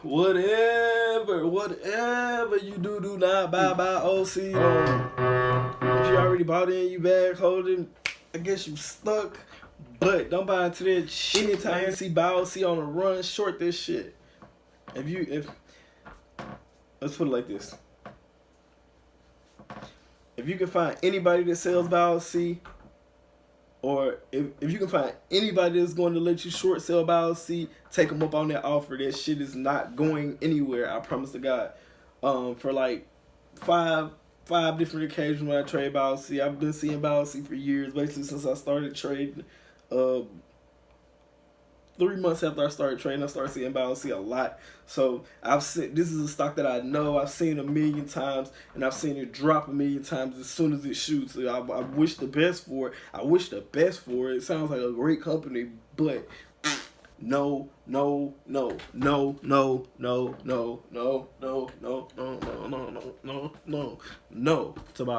whatever you do not buy OC. If you already bought in, you bag holding, I guess you stuck. But don't buy into that shit. Anytime you see buy OC on a run, short this shit. Let's put it like this. If you can find anybody that sells buy OC, or if you can find anybody that's going to let you short sell buy OC, take them up on that offer. That shit is not going anywhere, I promise to God. For like five different occasions when I trade buy OC, I've been seeing buy OC for years, basically since I started trading. 3 months after I started trading, I started seeing buy OC a lot. So this is a stock that I know I've seen a million times, and I've seen it drop a million times as soon as it shoots. I wish the best for it. It sounds like a great company, but no. To buy